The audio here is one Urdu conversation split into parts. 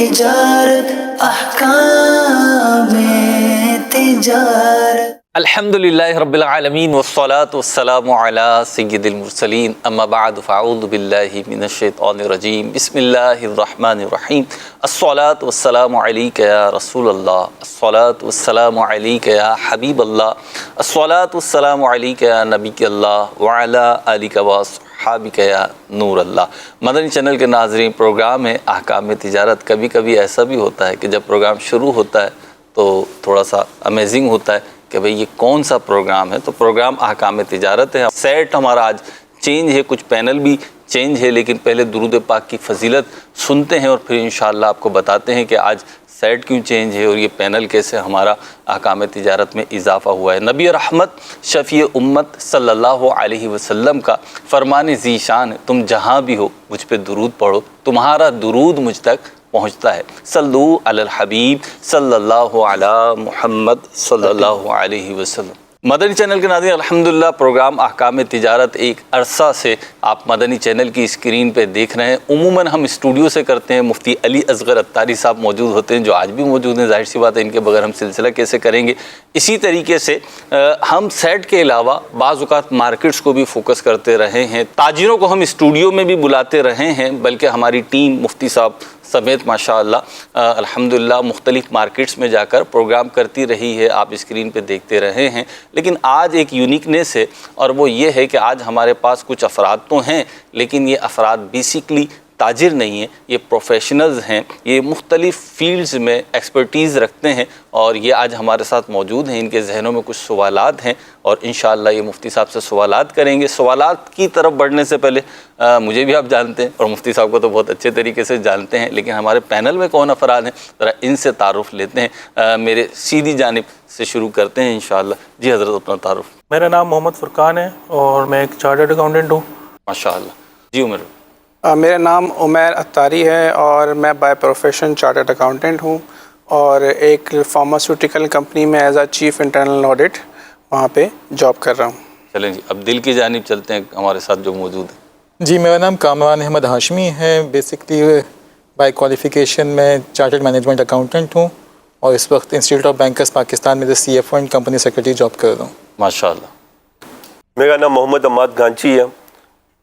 تجارت احکام تجارت الحمدللہ رب العالمین والصلاة والسلام علی سید المرسلین اما بعد فاعوذ باللہ من الشیطان الرجیم بسم اللہ الرحمن الرحیم الصلاة والسلام علیک یا رسول اللہ الصلاة والسلام علیک یا حبیب اللہ الصلاة والسلام علیک یا نبی اللہ وعلی آلک وصحابک یا نور اللہ۔ مدنی چینل کے ناظرین، پروگرام ہے احکام تجارت۔ کبھی کبھی ایسا بھی ہوتا ہے کہ جب پروگرام شروع ہوتا ہے تو تھوڑا سا امیزنگ ہوتا ہے کہ بھئی یہ کون سا پروگرام ہے۔ تو پروگرام احکام تجارت ہے۔ سیٹ ہمارا آج چینج ہے، کچھ پینل بھی چینج ہے، لیکن پہلے درود پاک کی فضیلت سنتے ہیں اور پھر انشاءاللہ آپ کو بتاتے ہیں کہ آج سیٹ کیوں چینج ہے اور یہ پینل کیسے ہمارا احکام تجارت میں اضافہ ہوا ہے۔ نبی رحمت شفیع امت صلی اللہ علیہ وسلم کا فرمان ذیشان ہے، تم جہاں بھی ہو مجھ پہ درود پڑھو، تمہارا درود مجھ تک پہنچتا ہے۔ صلو علی الحبیب صلی اللہ علی محمد صلی اللہ علیہ وسلم۔ مدنی چینل کے ناظرین، الحمدللہ پروگرام احکام تجارت ایک عرصہ سے آپ مدنی چینل کی اسکرین پہ دیکھ رہے ہیں۔ عموماً ہم اسٹوڈیو سے کرتے ہیں، مفتی علی اصغر عطاری صاحب موجود ہوتے ہیں جو آج بھی موجود ہیں، ظاہر سی بات ہے ان کے بغیر ہم سلسلہ کیسے کریں گے۔ اسی طریقے سے ہم سیٹ کے علاوہ بعض اوقات مارکیٹس کو بھی فوکس کرتے رہے ہیں، تاجروں کو ہم اسٹوڈیو میں بھی بلاتے رہے ہیں، بلکہ ہماری ٹیم مفتی صاحب سمیت ماشاءاللہ الحمدللہ مختلف مارکیٹس میں جا کر پروگرام کرتی رہی ہے، آپ اسکرین پہ دیکھتے رہے ہیں۔ لیکن آج ایک یونیکنیس ہے اور وہ یہ ہے کہ آج ہمارے پاس کچھ افراد تو ہیں، لیکن یہ افراد بیسکلی تاجر نہیں ہیں، یہ پروفیشنلز ہیں، یہ مختلف فیلڈز میں ایکسپرٹیز رکھتے ہیں اور یہ آج ہمارے ساتھ موجود ہیں۔ ان کے ذہنوں میں کچھ سوالات ہیں اور انشاءاللہ یہ مفتی صاحب سے سوالات کریں گے۔ سوالات کی طرف بڑھنے سے پہلے مجھے بھی آپ جانتے ہیں اور مفتی صاحب کو تو بہت اچھے طریقے سے جانتے ہیں، لیکن ہمارے پینل میں کون افراد ہیں ذرا ان سے تعارف لیتے ہیں۔ میرے سیدھی جانب سے شروع کرتے ہیں انشاءاللہ۔ جی حضرت اپنا تعارف۔ میرا نام محمد فرقان ہے اور میں ایک چارٹرڈ اکاؤنٹنٹ ہوں۔ ماشاءاللہ۔ جی عمر۔ میرا نام عمیر عطاری ہے اور میں بائی پروفیشن چارٹرڈ اکاؤنٹنٹ ہوں اور ایک فارماسیوٹیکل کمپنی میں as a chief internal audit وہاں پہ جاب کر رہا ہوں۔ چلیں جی اب دل کی جانب چلتے ہیں ہمارے ساتھ جو موجود ہیں۔ جی میرا نام کامران احمد ہاشمی ہے، بیسکلی بائی کوالیفیکیشن میں چارٹرڈ مینجمنٹ اکاؤنٹنٹ ہوں اور اس وقت انسٹیٹیوٹ آف بینکرز پاکستان میں C F and company secretary job کر رہا ہوں۔ ماشاءاللہ۔ میرا نام محمد عماد گانچی ہے،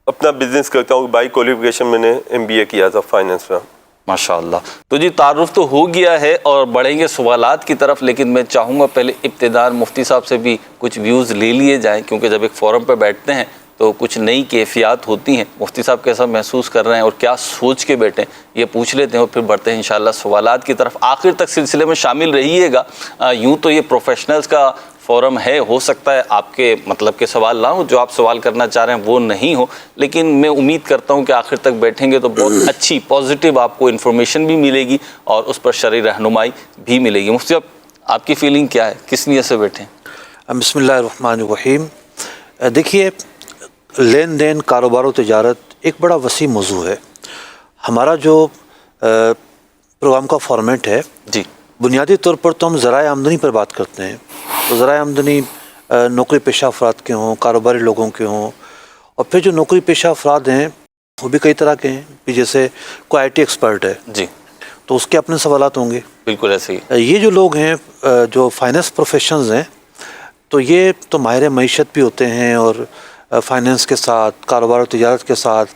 اپنا بزنس کرتا ہوں، بائی کوالیفیکیشن میں نے MBA کیا تھا فائننس میں۔ ماشاءاللہ۔ تو جی تعارف تو ہو گیا ہے اور بڑھیں گے سوالات کی طرف، لیکن میں چاہوں گا پہلے ابتداءً مفتی صاحب سے بھی کچھ ویوز لے لیے جائیں، کیونکہ جب ایک فورم پہ بیٹھتے ہیں تو کچھ نئی کیفیات ہوتی ہیں۔ مفتی صاحب کیسا محسوس کر رہے ہیں اور کیا سوچ کے بیٹھیں یہ پوچھ لیتے ہیں اور پھر بڑھتے ہیں انشاءاللہ سوالات کی طرف۔ آخر تک سلسلے میں شامل رہیے گا۔ یوں تو یہ پروفیشنلز کا فورم ہے، ہو سکتا ہے آپ کے مطلب کے سوال نہ ہوں، جو آپ سوال کرنا چاہ رہے ہیں وہ نہیں ہو، لیکن میں امید کرتا ہوں کہ آخر تک بیٹھیں گے تو بہت اچھی پازیٹیو آپ کو انفارمیشن بھی ملے گی اور اس پر شرعی رہنمائی بھی ملے گی۔ مفتی صاحب آپ کی فیلنگ کیا ہے، کس نیت سے بیٹھیں؟ بسم اللہ الرحمن الرحیم۔ دیکھیے، لین دین، کاروبار و تجارت ایک بڑا وسیع موضوع ہے۔ ہمارا جو پروگرام کا فارمیٹ ہے، جی بنیادی طور پر تو ہم ذرائع آمدنی پر بات کرتے ہیں۔ تو ذرائع آمدنی نوکری پیشہ افراد کے ہوں، کاروباری لوگوں کے ہوں، اور پھر جو نوکری پیشہ افراد ہیں وہ بھی کئی طرح کے ہیں، جیسے کوئی IT ایکسپرٹ ہے جی تو اس کے اپنے سوالات ہوں گے۔ بالکل ایسے ہی۔ یہ جو لوگ ہیں جو فائننس پروفیشنز ہیں تو یہ تو ماہر معیشت بھی ہوتے ہیں اور فائننس کے ساتھ، کاروبار و تجارت کے ساتھ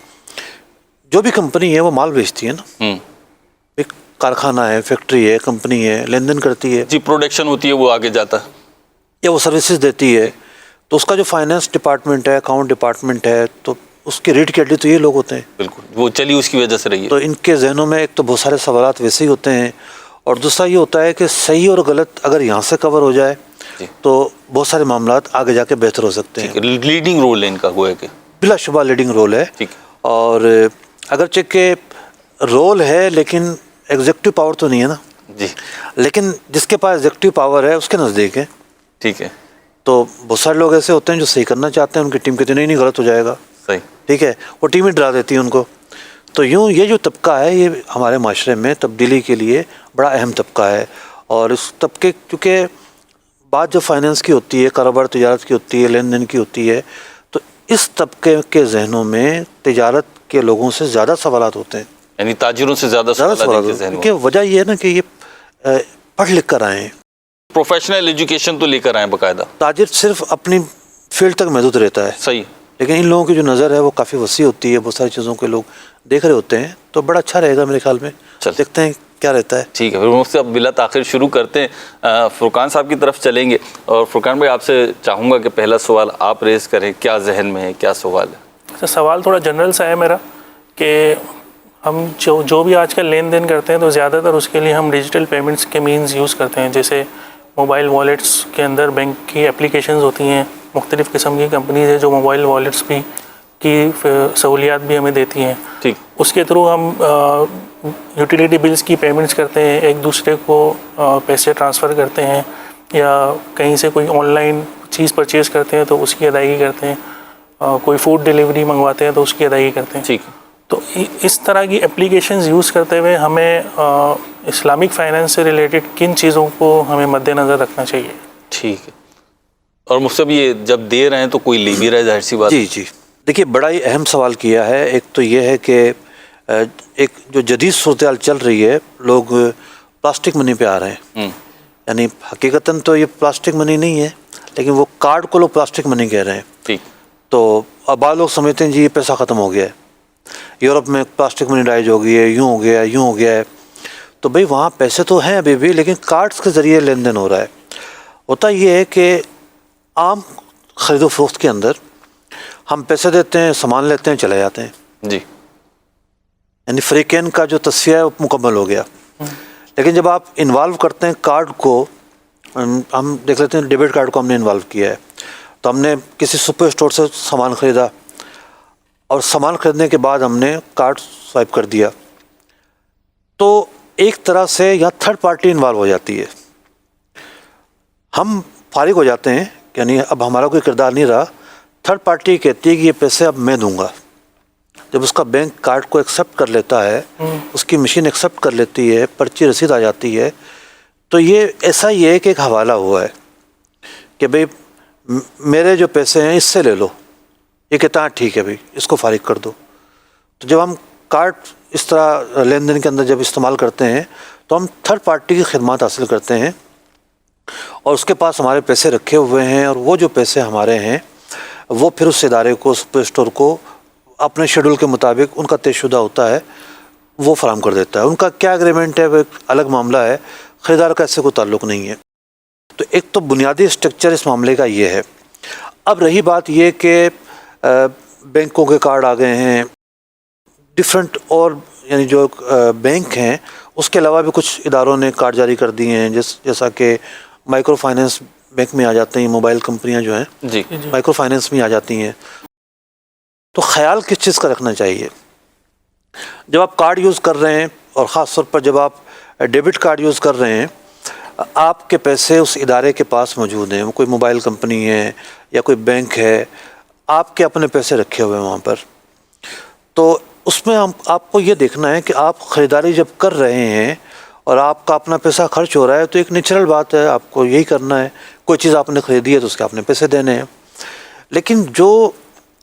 جو بھی کمپنی ہے وہ مال بیچتی ہے نا، ایک کارخانہ ہے، فیکٹری ہے، کمپنی ہے، لین دین کرتی ہے، جی پروڈکشن ہوتی ہے، وہ آگے جاتا ہے یا وہ سروسز دیتی ہے، تو اس کا جو فائننس ڈپارٹمنٹ ہے، اکاؤنٹ ڈپارٹمنٹ ہے، تو اس کے ریٹ کی ہڈی تو یہ لوگ ہوتے ہیں۔ بالکل، وہ چلی اس کی وجہ سے رہی ہے۔ تو ان کے ذہنوں میں ایک تو بہت سارے سوالات ویسے ہی ہوتے ہیں، اور دوسرا یہ ہوتا ہے کہ صحیح اور غلط اگر یہاں سے کور ہو جائے تو بہت سارے معاملات آگے جا کے بہتر ہو سکتے ہیں۔ لیڈنگ رول ہے ان کا، گویا کہ بلا شبہ لیڈنگ رول ہے، اور اگرچہ کہ رول ہے لیکن ایگزیکٹو پاور تو نہیں ہے نا، جی لیکن جس کے پاس ایگزیکٹو پاور ہے اس کے نزدیک ہے۔ ٹھیک ہے۔ تو بہت سارے لوگ ایسے ہوتے ہیں جو صحیح کرنا چاہتے ہیں، ان کی ٹیم کہتے نہیں غلط ہو جائے گا، صحیح، ٹھیک ہے، وہ ٹیم ہی ڈرا دیتی ہے ان کو۔ تو یوں یہ جو طبقہ ہے یہ ہمارے معاشرے میں تبدیلی کے لیے بڑا اہم طبقہ ہے، اور اس طبقے کیونکہ بات جو فائننس کی ہوتی ہے، کاروبار تجارت کی ہوتی ہے، لین دین کی ہوتی ہے، تو اس طبقے کے ذہنوں میں تجارت کے لوگوں سے زیادہ سوالات ہوتے ہیں۔ یعنی تاجروں سے زیادہ زیادہ سوالات سوال کے ذہن میں. کیونکہ وجہ یہ ہے نا کہ یہ پڑھ لکھ کر آئے ہیں. پروفیشنل ایجوکیشن تو لے کر آئے باقاعدہ. تاجر صرف اپنی فیلڈ تک محدود رہتا ہے, صحیح. لیکن ان لوگوں کی جو نظر ہے وہ کافی وسیع ہوتی ہے, بہت ساری چیزوں کے لوگ دیکھ رہے ہوتے ہیں, تو بڑا اچھا رہے گا میرے خیال میں. دیکھتے ہیں کیا رہتا ہے. ٹھیک ہے, پھر مجھ سے اب بلا تاخیر شروع کرتے ہیں. فرقان صاحب کی طرف چلیں گے, اور فرقان بھائی آپ سے چاہوں گا کہ پہلا سوال آپ ریز کریں. کیا ذہن میں ہے, کیا سوال ہے؟ سوال تھوڑا جنرل سا ہے میرا, کہ ہم جو بھی آج کل لین دین کرتے ہیں تو زیادہ تر اس کے لیے ہم ڈیجیٹل پیمنٹس کے مینز یوز کرتے ہیں. جیسے موبائل والیٹس کے اندر بینک کی اپلیکیشنز ہوتی ہیں, مختلف قسم کی کمپنیز ہیں جو موبائل والیٹس بھی کی سہولیات بھی ہمیں دیتی ہیں. ٹھیک. اس کے تھرو ہم یوٹیلیٹی بلز کی پیمنٹس کرتے ہیں, ایک دوسرے کو پیسے ٹرانسفر کرتے ہیں, یا کہیں سے کوئی آن لائن چیز پرچیز کرتے ہیں تو اس کی ادائیگی کرتے ہیں, کوئی فوڈ ڈیلیوری منگواتے ہیں تو اس کی ادائیگی کرتے ہیں. ٹھیک. تو اس طرح کی اپلیکیشنز یوز کرتے ہوئے ہمیں اسلامک فائنینس سے ریلیٹڈ کن چیزوں کو ہمیں مد نظر رکھنا چاہیے؟ ٹھیک ہے. اور مجھ سے بھی یہ جب دے رہے ہیں تو کوئی لے بھی رہا ہے, ظاہر سی بات. جی جی, دیکھیے بڑا ہی اہم سوال کیا ہے. ایک تو یہ ہے کہ ایک جو جدید صورتحال چل رہی ہے, لوگ پلاسٹک منی پہ آ رہے ہیں. یعنی حقیقتاً تو یہ پلاسٹک منی نہیں ہے, لیکن وہ کارڈ کو لوگ پلاسٹک منی کہہ رہے ہیں. ٹھیک. تو اب بعض لوگ سمجھتے ہیں جی یہ پیسہ ختم ہو گیا ہے, یورپ میں پلاسٹک منی رائج ہو گئی ہے, یوں ہو گیا ہے, یوں ہو گیا ہے. تو بھئی وہاں پیسے تو ہیں ابھی بھی, لیکن کارڈز کے ذریعے لین دین ہو رہا ہے. ہوتا یہ ہے کہ عام خرید و فروخت کے اندر ہم پیسے دیتے ہیں, سامان لیتے ہیں, چلے جاتے ہیں. جی. یعنی فریقین کا جو تصفیہ ہے وہ مکمل ہو گیا. لیکن جب آپ انوالو کرتے ہیں کارڈ کو, ہم دیکھ لیتے ہیں ڈیبٹ کارڈ کو ہم نے انوالو کیا ہے, تو ہم نے کسی سپر اسٹور سے سامان خریدا, اور سامان خریدنے کے بعد ہم نے کارڈ سوائپ کر دیا, تو ایک طرح سے یہاں تھرڈ پارٹی انوالو ہو جاتی ہے. ہم فارغ ہو جاتے ہیں, یعنی اب ہمارا کوئی کردار نہیں رہا. تھرڈ پارٹی کہتی ہے کہ یہ پیسے اب میں دوں گا. جب اس کا بینک کارڈ کو ایکسیپٹ کر لیتا ہے, اس کی مشین ایکسیپٹ کر لیتی ہے, پرچی رسید آ جاتی ہے, تو یہ ایسا ہی ہے کہ ایک حوالہ ہوا ہے کہ بھئی میرے جو پیسے ہیں اس سے لے لو. یہ کہتا ہے ٹھیک ہے بھئی اس کو فارغ کر دو. تو جب ہم کارڈ اس طرح لین دین کے اندر جب استعمال کرتے ہیں تو ہم تھرڈ پارٹی کی خدمات حاصل کرتے ہیں, اور اس کے پاس ہمارے پیسے رکھے ہوئے ہیں, اور وہ جو پیسے ہمارے ہیں وہ پھر اس ادارے کو, سپر اسٹور کو اپنے شیڈول کے مطابق ان کا طے شدہ ہوتا ہے, وہ فراہم کر دیتا ہے. ان کا کیا اگریمنٹ ہے وہ ایک الگ معاملہ ہے, خریدار کا اس سے کوئی تعلق نہیں ہے. تو ایک تو بنیادی اسٹرکچر اس معاملے کا یہ ہے. اب رہی بات یہ کہ بینکوں کے کارڈ آ گئے ہیں ڈفرینٹ, اور یعنی جو بینک ہیں اس کے علاوہ بھی کچھ اداروں نے کارڈ جاری کر دیے ہیں, جیسا کہ مائکرو فائنینس بینک میں آ جاتے ہیں, موبائل کمپنیاں جو ہیں جی مائکرو فائنینس میں آ جاتی ہیں. تو خیال کس چیز کا رکھنا چاہیے جب آپ کارڈ یوز کر رہے ہیں, اور خاص طور پر جب آپ ڈیبٹ کارڈ یوز کر رہے ہیں, آپ کے پیسے اس ادارے کے پاس موجود ہیں, وہ کوئی موبائل کمپنی ہے یا کوئی بینک ہے, آپ کے اپنے پیسے رکھے ہوئے ہیں وہاں پر. تو اس میں آپ کو یہ دیکھنا ہے کہ آپ خریداری جب کر رہے ہیں اور آپ کا اپنا پیسہ خرچ ہو رہا ہے, تو ایک نیچرل بات ہے آپ کو یہی کرنا ہے. کوئی چیز آپ نے خریدی ہے تو اس کے آپ نے پیسے دینے ہیں. لیکن جو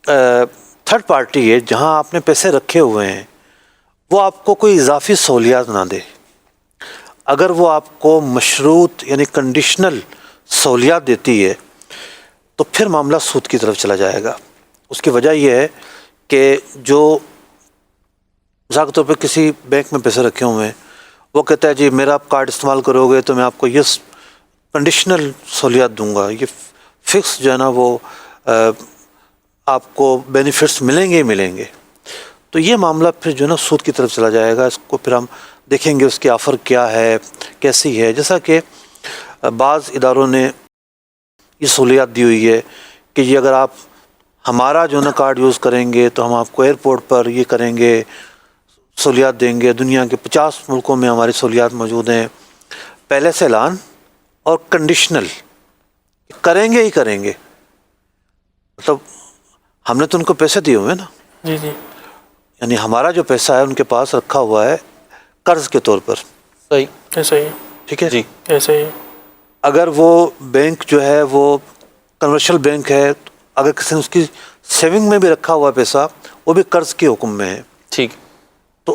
تھرڈ پارٹی ہے جہاں آپ نے پیسے رکھے ہوئے ہیں, وہ آپ کو کوئی اضافی سہولیات نہ دے. اگر وہ آپ کو مشروط یعنی کنڈیشنل سہولیات دیتی ہے تو پھر معاملہ سود کی طرف چلا جائے گا. اس کی وجہ یہ ہے کہ جو مثال کے طور پہ کسی بینک میں پیسے رکھے ہوئے ہیں, وہ کہتا ہے جی میرا آپ کارڈ استعمال کرو گے تو میں آپ کو یہ کنڈیشنل سہولیات دوں گا, یہ فکس جو ہے نا وہ آپ کو بینیفٹس ملیں گے ہی ملیں گے. تو یہ معاملہ پھر جو ہے نا سود کی طرف چلا جائے گا. اس کو پھر ہم دیکھیں گے اس کی آفر کیا ہے, کیسی ہے. جیسا کہ بعض اداروں نے یہ سہولیات دی ہوئی ہے کہ یہ اگر آپ ہمارا جو ہے نا کارڈ یوز کریں گے تو ہم آپ کو ایئرپورٹ پر یہ کریں گے, سہولیات دیں گے. دنیا کے 50 ملکوں میں ہماری سہولیات موجود ہیں. پہلے سے اعلان اور کنڈیشنل, کریں گے ہی کریں گے. مطلب ہم نے تو ان کو پیسے دیے ہوئے ہیں نا. جی جی. یعنی ہمارا جو پیسہ ہے ان کے پاس رکھا ہوا ہے قرض کے طور پر. صحیح. ایسا ہی. ٹھیک ہے جی ایسا ہی. اگر وہ بینک جو ہے وہ کمرشل بینک ہے, اگر کسی نے اس کی سیونگ میں بھی رکھا ہوا پیسہ, وہ بھی قرض کے حکم میں ہے. ٹھیک. تو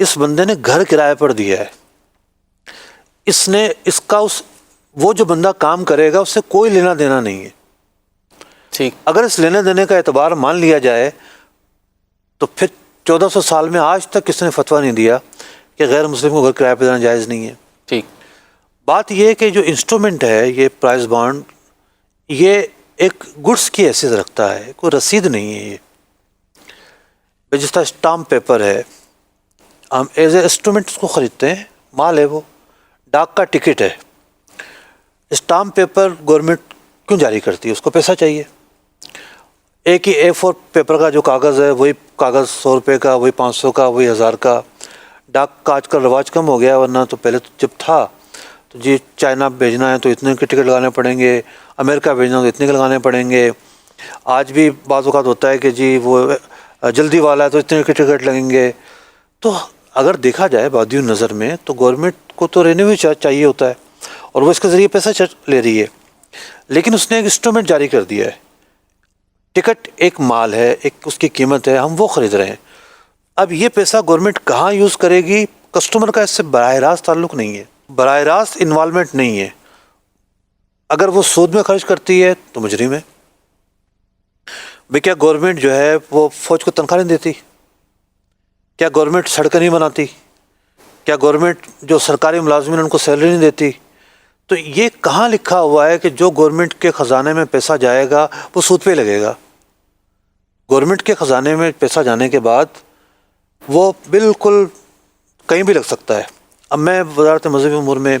اس بندے نے گھر کرائے پر دیا ہے، اس نے اس کا وہ جو بندہ کام کرے گا اس سے کوئی لینا دینا نہیں ہے. ٹھیک. اگر اس لینے دینے کا اعتبار مان لیا جائے تو پھر 1400 سال میں آج تک کسی نے فتویٰ نہیں دیا کہ غیر مسلم کو گھر کرائے پہ دینا جائز نہیں ہے. ٹھیک. بات یہ ہے کہ جو انسٹرومنٹ ہے یہ پرائز بانڈ، یہ ایک گڈس کی حیثیت رکھتا ہے، کوئی رسید نہیں ہے. یہ جس طرح اسٹامپ پیپر ہے، ہم ایز اے انسٹرومنٹ اس کو خریدتے ہیں، مال ہے وہ، ڈاک کا ٹکٹ ہے. اسٹامپ پیپر گورنمنٹ کیوں جاری کرتی ہے؟ اس کو پیسہ چاہیے. ایک ہی A4 پیپر کا جو کاغذ ہے وہی کاغذ 100 روپے کا، وہی 500 کا، وہی 1000 کا. ڈاک کا آج کل رواج کم ہو گیا، ورنہ تو پہلے تو جب تھا تو جی چائنا بھیجنا ہے تو اتنے کے ٹکٹ لگانے پڑیں گے، امریکہ بھیجنا تو اتنے کے لگانے پڑیں گے. آج بھی بعض اوقات ہوتا ہے کہ جی وہ جلدی والا ہے تو اتنے کے ٹکٹ لگیں گے. تو اگر دیکھا جائے بادی نظر میں تو گورنمنٹ کو تو رینیو چاہیے ہوتا ہے اور وہ اس کے ذریعے پیسہ لے رہی ہے، لیکن اس نے ایک انسٹرومنٹ جاری کر دیا ہے. ٹکٹ ایک مال ہے، ایک اس کی قیمت ہے، ہم وہ خرید رہے ہیں. اب یہ پیسہ گورنمنٹ کہاں یوز کرے گی؟ کسٹمر کا اس سے براہ راست تعلق نہیں ہے، براہ راست انوالومنٹ نہیں ہے. اگر وہ سود میں خرچ کرتی ہے تو مجرم ہے. بھئی کیا گورنمنٹ جو ہے وہ فوج کو تنخواہ نہیں دیتی؟ کیا گورنمنٹ سڑکیں نہیں بناتی؟ کیا گورنمنٹ جو سرکاری ملازمین ان کو سیلری نہیں دیتی؟ تو یہ کہاں لکھا ہوا ہے کہ جو گورنمنٹ کے خزانے میں پیسہ جائے گا وہ سود پہ لگے گا؟ گورنمنٹ کے خزانے میں پیسہ جانے کے بعد وہ بالکل کہیں بھی لگ سکتا ہے. اب میں وزارت مذہبی امور میں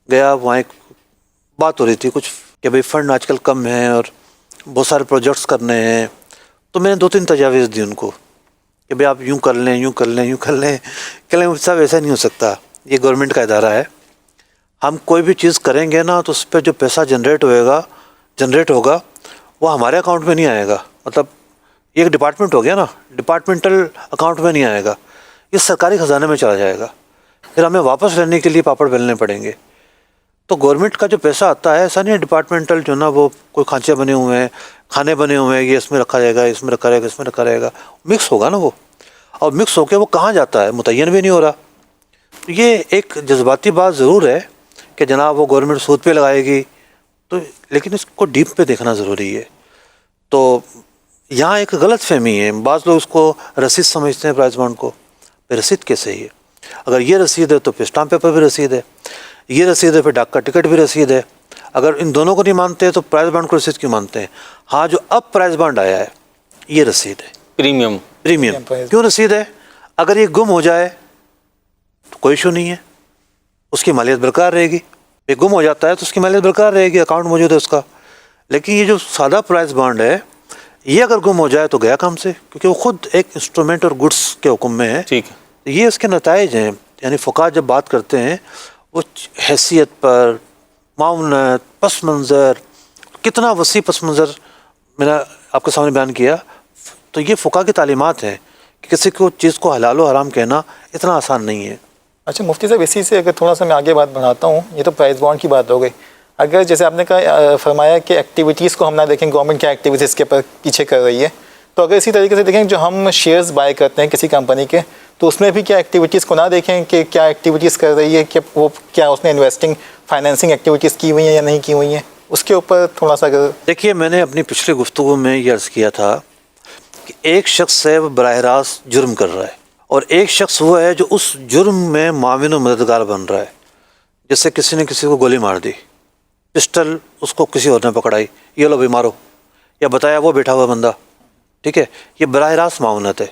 گیا، وہاں ایک بات ہو رہی تھی کچھ کہ بھئی فنڈ آج کل کم ہیں اور بہت سارے پروجیکٹس کرنے ہیں. تو میں نے 2-3 تجاویز دی ان کو کہ بھئی آپ یوں کر لیں، یوں کر لیں، یوں کر لیں. کہ لیں صاحب ایسا نہیں ہو سکتا، یہ گورنمنٹ کا ادارہ ہے. ہم کوئی بھی چیز کریں گے نا تو اس پہ جو پیسہ جنریٹ ہوگا وہ ہمارے اکاؤنٹ میں نہیں آئے گا. مطلب یہ ایک ڈپارٹمنٹ ہو گیا نا، ڈپارٹمنٹل اکاؤنٹ میں نہیں آئے گا، یہ سرکاری خزانے میں چلا جائے گا. پھر ہمیں واپس لینے کے لیے پاپڑ بیلنے پڑیں گے. تو گورنمنٹ کا جو پیسہ آتا ہے ایسا نہیں ہے ڈپارٹمنٹل جو نا وہ کوئی کھانچے بنے ہوئے ہیں، کھانے بنے ہوئے ہیں، یہ اس میں رکھا جائے گا، اس میں رکھا جائے گا، اس میں رکھا جائے گا. مکس ہوگا نا وہ، اور مکس ہو کے وہ کہاں جاتا ہے متعین بھی نہیں ہو رہا. یہ ایک جذباتی بات ضرور ہے کہ جناب وہ گورنمنٹ سود پہ لگائے گی، تو لیکن اس کو ڈیپ پہ دیکھنا ضروری ہے. تو یہاں ایک غلط فہمی ہے، بعض لوگ اس کو رسید سمجھتے ہیں پرائز بانڈ کو. پھر رسید کیسے ہی ہے؟ اگر یہ رسید ہے تو پھر اسٹامپ پیپر بھی رسید ہے، یہ رسید ہے پھر ڈاک کا ٹکٹ بھی رسید ہے. اگر ان دونوں کو نہیں مانتے تو پرائز بانڈ کو رسید کیوں مانتے ہیں؟ ہاں جو اب پرائز بانڈ آیا ہے یہ رسید ہے، پریمیم کیوں رسید ہے؟ اگر یہ گم ہو جائے تو کوئی ایشو نہیں ہے، اس کی مالیت برقرار رہے گی. یہ گم ہو جاتا ہے تو اس کی مالیت برقرار رہے گی، اکاؤنٹ موجود ہے اس کا. لیکن یہ جو سادہ پرائز بانڈ ہے یہ اگر گم ہو جائے تو گیا کام سے، کیونکہ وہ خود ایک انسٹرومنٹ اور گڈس کے حکم میں ہے. ٹھیک ہے. یہ اس کے نتائج ہیں. یعنی فقہا جب بات کرتے ہیں وہ حیثیت پر، معاونت، پس منظر، کتنا وسیع پس منظر میں نے آپ کے سامنے بیان کیا. تو یہ فقہا کی تعلیمات ہیں کہ کسی کو چیز کو حلال و حرام کہنا اتنا آسان نہیں ہے. اچھا مفتی صاحب، اسی سے اگر تھوڑا سا میں آگے بات بڑھاتا ہوں، یہ تو پرائز بانڈ کی بات ہو گئی. اگر جیسے آپ نے کہا فرمایا کہ ایکٹیویٹیز کو ہم نہ دیکھیں، گورنمنٹ کیا ایکٹیویٹیز کے پیچھے کر رہی ہے، تو اگر اسی طریقے سے دیکھیں جو ہم شیئرز بائی کرتے ہیں کسی کمپنی کے، تو اس میں بھی کیا ایکٹیویٹیز کو نہ دیکھیں کہ کیا ایکٹیویٹیز کر رہی ہے، کہ وہ کیا اس نے انویسٹنگ فائنینسنگ ایکٹیویٹیز کی ہوئی ہیں یا نہیں کی ہوئی ہیں، اس کے اوپر تھوڑا سا اگر. دیکھیے میں نے اپنی پچھلی گفتگو میں یہ عرض کیا تھا کہ ایک شخص ہے وہ براہ راست جرم کر رہا ہے، اور ایک شخص وہ ہے جو اس جرم میں معاون و مددگار بن رہا ہے. جیسے کسی نے کسی کو گولی مار دی، پسٹل اس کو کسی اور نے پکڑائی، یہ لو بھی مارو، یا بتایا وہ بیٹھا ہوا بندہ، ٹھیک ہے، یہ براہ راست معاونت ہے.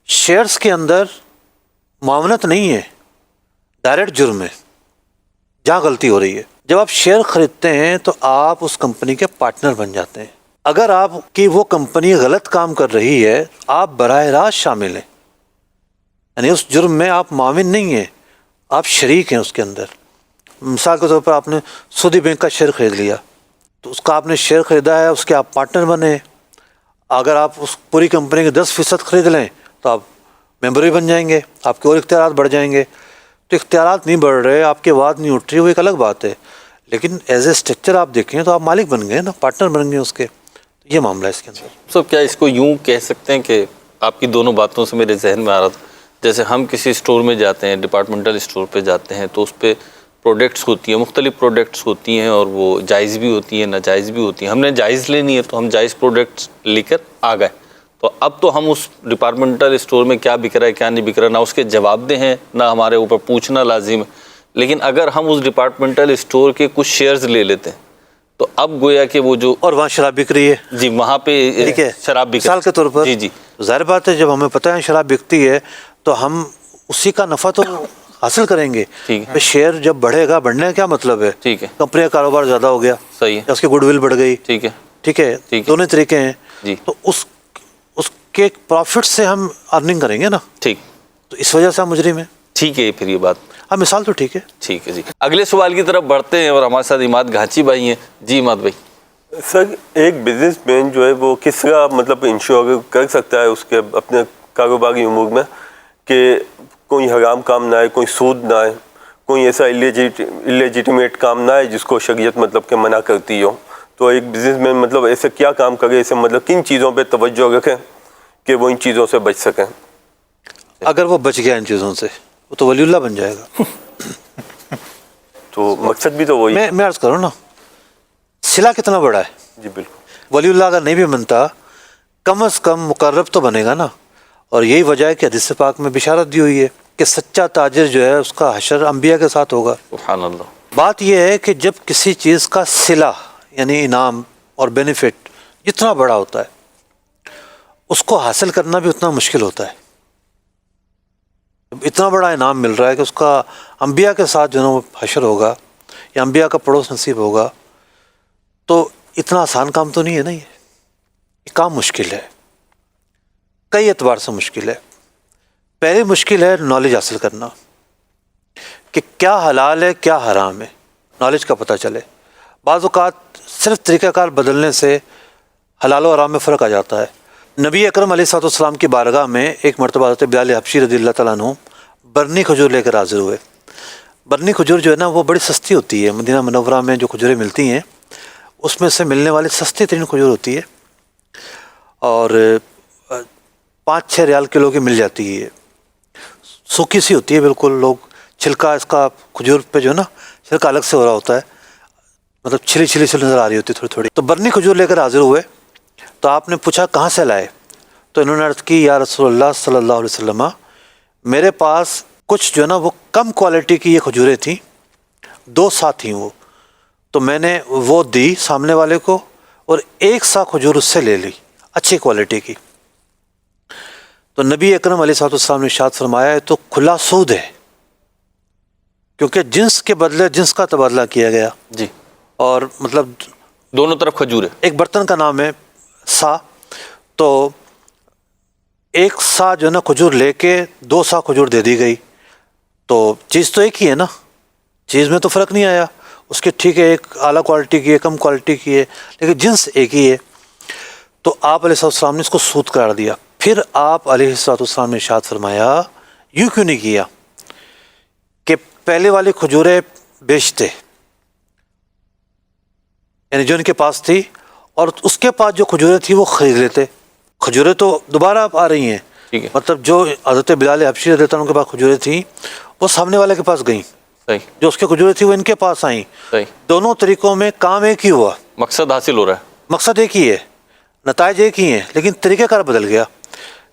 شیئرز کے اندر معاونت نہیں ہے، ڈائریکٹ جرم ہے جہاں غلطی ہو رہی ہے. جب آپ شیئر خریدتے ہیں تو آپ اس کمپنی کے پارٹنر بن جاتے ہیں. اگر آپ کی وہ کمپنی غلط کام کر رہی ہے آپ براہ راست شامل ہیں، یعنی اس جرم میں آپ معاون نہیں ہیں، آپ شریک ہیں اس کے اندر. مثال کے طور پر آپ نے سعودی بینک کا شیئر خرید لیا، تو اس کا آپ نے شیئر خریدا ہے، اس کے آپ پارٹنر بنے. اگر آپ اس پوری کمپنی کے 10% خرید لیں تو آپ ممبر بھی بن جائیں گے، آپ کے اور اختیارات بڑھ جائیں گے. تو اختیارات نہیں بڑھ رہے، آپ کی آواز نہیں اٹھ رہی، وہ ایک الگ بات ہے. لیکن ایز اے اسٹرکچر آپ دیکھیں تو آپ مالک بن گئے نا، پارٹنر بن گئے اس کے. یہ معاملہ ہے اس کے اندر. سب کیا اس کو یوں کہہ سکتے ہیں کہ آپ کی دونوں باتوں سے میرے ذہن میں آ رہا تھا، جیسے ہم کسی اسٹور میں جاتے ہیں، ڈپارٹمنٹل اسٹور پہ جاتے ہیں، تو اس پہ پروڈکٹس ہوتی ہیں، مختلف پروڈکٹس ہوتی ہیں، اور وہ جائز بھی ہوتی ہیں، ناجائز بھی ہوتی ہیں. ہم نے جائز لینی ہے تو ہم جائز پروڈکٹس لے کر آ گئے. تو اب تو ہم اس ڈپارٹمنٹل اسٹور میں کیا بک رہا ہے کیا نہیں بک رہا، نہ اس کے جواب دہ ہیں، نہ ہمارے اوپر پوچھنا لازم ہے. لیکن اگر ہم اس ڈپارٹمنٹل اسٹور کے کچھ شیئرز لے لیتے ہیں تو اب گویا کہ وہ جو اور وہاں شراب بک رہی ہے، جی وہاں پہ ٹھیک ہے، شراب بک مثال کے طور پر جی جی ظاہر بات ہے جب ہمیں پتہ ہے شراب بکتی ہے تو ہم اسی کا نفع تو حاصل کریں گے. ٹھیک ہے. پھر شیئر جب بڑھے گا، بڑھنے کا کیا مطلب ہے؟ ٹھیک ہے. کمپنی کا کاروبار زیادہ ہو گیا، صحیح ہے. یا اس کی گڈ ول بڑھ گئی، ٹھیک ہے. ٹھیک ہے، ٹھیک ہے. دونوں طریقے ہیں. جی. تو اس کے پروفٹ سے ہم ارننگ کریں گے نا، ٹھیک. تو اس وجہ سے ہم مجرم ہیں. ٹھیک ہے پھر یہ بات ہاں مثال تو ٹھیک ہے. ٹھیک ہے جی. اگلے سوال کی طرف بڑھتے ہیں اور ہمارے ساتھ عماد گھانچی بھائی ہیں. جی عماد بھائی. سر ایک بزنس مین جو ہے وہ کس طرح مطلب انشور کر سکتا ہے اس کے اپنے کاروباری امور میں کہ کوئی حرام کام نہ آئے، کوئی سود نہ آئے، کوئی ایسا اللیجیٹمیٹ کام نہ آئے جس کو شریعت مطلب کہ منع کرتی ہو. تو ایک بزنس مین مطلب ایسے کیا کام کرے، ایسے مطلب کن چیزوں پہ توجہ رکھیں کہ وہ ان چیزوں سے بچ سکیں؟ اگر وہ بچ گیا ان چیزوں سے وہ تو ولی اللہ بن جائے گا. تو مقصد بھی تو وہی. میں عرض کروں نا، صلہ کتنا بڑا ہے. جی بالکل. ولی اللہ اگر نہیں بھی بنتا کم از کم مقرب تو بنے گا نا. اور یہی وجہ ہے کہ حدیث پاک میں بشارت دی ہوئی ہے کہ سچا تاجر جو ہے اس کا حشر انبیاء کے ساتھ ہوگا. سبحان اللہ. بات یہ ہے کہ جب کسی چیز کا صلہ یعنی انعام اور بینیفٹ جتنا بڑا ہوتا ہے اس کو حاصل کرنا بھی اتنا مشکل ہوتا ہے. اتنا بڑا انعام مل رہا ہے کہ اس کا انبیاء کے ساتھ جو ہے وہ حشر ہوگا یا انبیاء کا پڑوس نصیب ہوگا، تو اتنا آسان کام تو نہیں ہے نا. یہ کام مشکل ہے، کئی اعتبار سے مشکل ہے. پہلی مشکل ہے نالج حاصل کرنا کہ کیا حلال ہے کیا حرام ہے، نالج کا پتہ چلے. بعض اوقات صرف طریقہ کار بدلنے سے حلال و حرام میں فرق آ جاتا ہے. نبی اکرم علیہ الصلوۃ والسلام کی بارگاہ میں ایک مرتبہ حضرت بلال حبشی رضی اللہ تعالیٰ عنہ برنی کھجور لے کر حاضر ہوئے. برنی کھجور جو ہے نا وہ بڑی سستی ہوتی ہے. مدینہ منورہ میں جو کھجوریں ملتی ہیں اس میں سے ملنے والی سستی ترین کھجور ہوتی ہے اور 5-6 ریال کلو کی مل جاتی ہے. سوکھی سی ہوتی ہے بالکل. لوگ چھلکا اس کا کھجور پہ جو ہے نا چھلکا الگ سے ہو رہا ہوتا ہے، مطلب چھلی چھلی سے نظر آ رہی ہوتی ہے تھوڑی تھوڑی. تو برنی کھجور لے کر حاضر ہوئے تو آپ نے پوچھا کہاں سے لائے؟ تو انہوں نے عرض کی یا رسول اللہ صلی اللہ علیہ وسلم، میرے پاس کچھ جو ہے نا وہ کم کوالٹی کی یہ کھجوریں تھیں، 2 سا تھیں وہ، تو میں نے وہ دی سامنے والے کو اور 1 سا کھجور اس سے لے لی اچھی کوالٹی کی. تو نبی اکرم علیہ الصلوۃ والسلام نے ارشاد فرمایا ہے تو کھلا سود ہے، کیونکہ جنس کے بدلے جنس کا تبادلہ کیا گیا. جی. اور مطلب دونوں طرف کھجور ہے. ایک برتن کا نام ہے سا، تو 1 سا جو ہے نا کھجور لے کے 2 سا کھجور دے دی گئی. تو چیز تو ایک ہی ہے نا، چیز میں تو فرق نہیں آیا. اس کے ٹھیک ہے ایک اعلیٰ کوالٹی کی ہے، کم کوالٹی کی ہے، لیکن جنس ایک ہی ہے. تو آپ علیہ السلام نے اس کو سود قرار دیا. پھر آپ علیہ السلام نے ارشاد فرمایا یوں کیوں نہیں کیا کہ پہلے والی کھجوریں بیچتے، یعنی جو ان کے پاس تھی، اور اس کے پاس جو کھجوریں تھیں وہ خرید لیتے. کھجوریں تو دوبارہ آ رہی ہیں، ٹھیک ہے. مطلب جو حضرت بلال حبشی رضی اللہ عنہ کے پاس کھجوریں تھیں وہ سامنے والے کے پاس گئیں، صحیح. جو اس کے کھجوریں تھیں وہ ان کے پاس آئیں. صحیح. دونوں طریقوں میں کام ایک ہی ہوا، مقصد حاصل ہو رہا ہے. مقصد ایک ہی ہے، نتائج ایک ہی ہیں، لیکن طریقہ کار بدل گیا.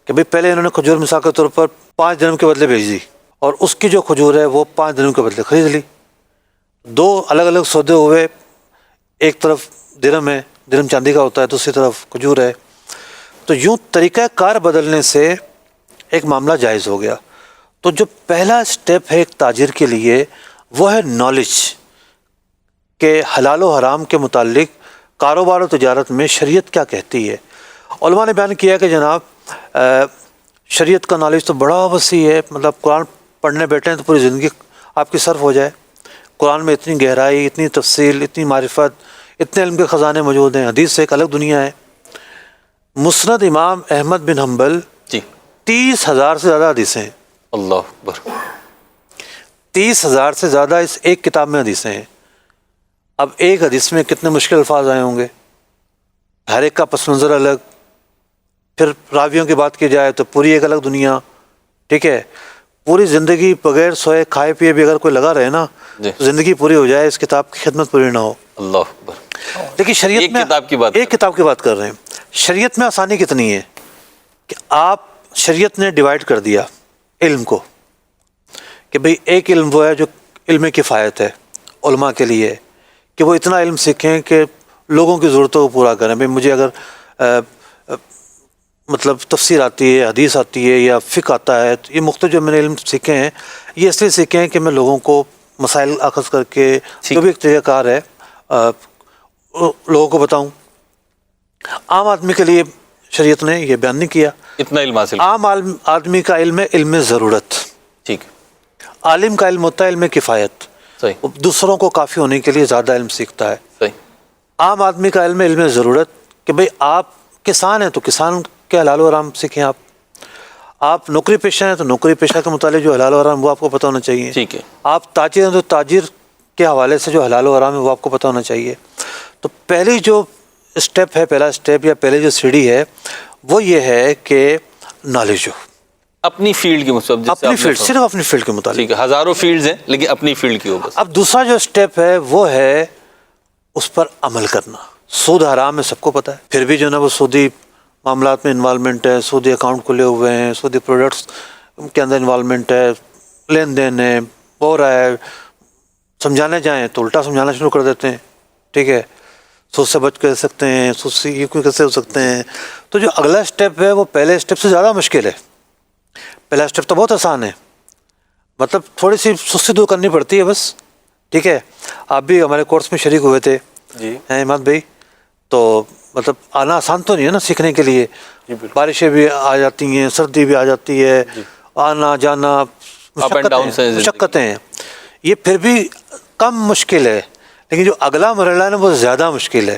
کہ بھئی پہلے انہوں نے کھجور مثال کے طور پر 5 درہم کے بدلے بیچ دی، اور اس کی جو کھجور ہے وہ 5 درہم کے بدلے خرید لی. 2 الگ الگ سودے ہوئے. ایک طرف درہم ہے، درہم چاندی کا ہوتا ہے، دوسری طرف کھجور ہے. تو یوں طریقہ کار بدلنے سے ایک معاملہ جائز ہو گیا. تو جو پہلا اسٹیپ ہے ایک تاجر کے لیے وہ ہے نالج، کہ حلال و حرام کے متعلق کاروبار و تجارت میں شریعت کیا کہتی ہے. علماء نے بیان کیا کہ جناب شریعت کا نالج تو بڑا وسیع ہے. مطلب قرآن پڑھنے بیٹھے ہیں تو پوری زندگی آپ کی صرف ہو جائے. قرآن میں اتنی گہرائی، اتنی تفصیل، اتنی معرفت، اتنے علم کے خزانے موجود ہیں. حدیث سے ایک الگ دنیا ہے. مسند امام احمد بن حنبل جی. 30,000 سے زیادہ حدیثیں ہیں. اللہ اکبر. 30,000 سے زیادہ اس ایک کتاب میں حدیثیں ہیں. اب ایک حدیث میں کتنے مشکل الفاظ آئے ہوں گے، ہر ایک کا پس منظر الگ. پھر راویوں کی بات کی جائے تو پوری ایک الگ دنیا. ٹھیک ہے. پوری زندگی بغیر سوئے کھائے پیے بھی اگر کوئی لگا رہے نا جی. تو زندگی پوری ہو جائے, اس کتاب کی خدمت پوری نہ ہو. اللہ اکبر. لیکن شریعت ایک میں کتاب کی بات ایک کتاب کی بات کر رہے ہیں. شریعت میں آسانی کتنی ہے کہ آپ شریعت نے ڈیوائڈ کر دیا علم کو کہ بھئی ایک علم وہ ہے جو علم کفایت ہے علماء کے لیے, کہ وہ اتنا علم سیکھیں کہ لوگوں کی ضرورتوں کو پورا کریں. بھئی مجھے اگر مطلب تفسیر آتی ہے, حدیث آتی ہے یا فقہ آتا ہے, تو یہ مختلف جو میں نے علم سیکھے ہیں یہ اس لیے سیکھے ہیں کہ میں لوگوں کو مسائل اخذ کر کے جو بھی ایک طریقہ کار ہے لوگوں کو بتاؤں. عام آدمی کے لیے شریعت نے یہ بیان نہیں کیا. اتنا علم حاصل. عام آدمی کا علم ہے علم ضرورت. ٹھیک. عالم کا علم ہوتا ہے علم کفایت, صحیح. وہ دوسروں کو کافی ہونے کے لیے زیادہ علم سیکھتا ہے. صحیح. عام آدمی کا علم ہے علم ضرورت, کہ بھئی آپ کسان ہیں تو کسان کے حلال و حرام سیکھیں. آپ نوکری پیشہ ہیں تو نوکری پیشہ کے متعلق جو حلال و حرام وہ آپ کو پتہ ہونا چاہیے. ٹھیک ہے. آپ تاجر ہیں تو تاجر کے حوالے سے جو حلال و حرام ہے وہ آپ کو پتہ ہونا چاہیے. تو پہلی جو اسٹیپ ہے, پہلا اسٹیپ یا پہلے جو سیڑھی ہے وہ یہ ہے کہ نالج ہو اپنی فیلڈ کے مطابق. اپنی فیلڈ, صرف اپنی فیلڈ کے متعلق. ٹھیک ہے. ہزاروں فیلڈز ہیں لیکن اپنی فیلڈ کی ہو بس. اب دوسرا جو اسٹیپ ہے وہ ہے اس پر عمل کرنا. سود حرام ہے سب کو پتہ ہے, پھر بھی جو ہے نا وہ سودی معاملات میں انوالومنٹ ہے, سودی اکاؤنٹ کھلے ہوئے ہیں, سودی پروڈکٹس کے اندر انوالومنٹ ہے, لین دین ہے, ہو رہا ہے. سمجھانے جائیں تو الٹا سمجھانا شروع کر دیتے ہیں. ٹھیک ہے, سود سے بچ کر سکتے ہیں, سود سے یہ کیسے ہو سکتے ہیں. تو جو اگلا اسٹیپ ہے وہ پہلے اسٹیپ سے زیادہ مشکل ہے. پہلا اسٹیپ تو بہت آسان ہے, مطلب تھوڑی سی سستی دور کرنی پڑتی ہے بس. ٹھیک ہے, آپ بھی ہمارے کورس میں شریک ہوئے تھے جی عماد بھائی, تو مطلب آنا آسان تو نہیں ہے نا سیکھنے کے لیے. بارشیں بھی آ جاتی ہیں, سردی بھی آ جاتی ہے, آنا جانا مشقتیں ہیں. یہ پھر بھی کم مشکل ہے, لیکن جو اگلا مرحلہ ہے نا وہ زیادہ مشکل ہے.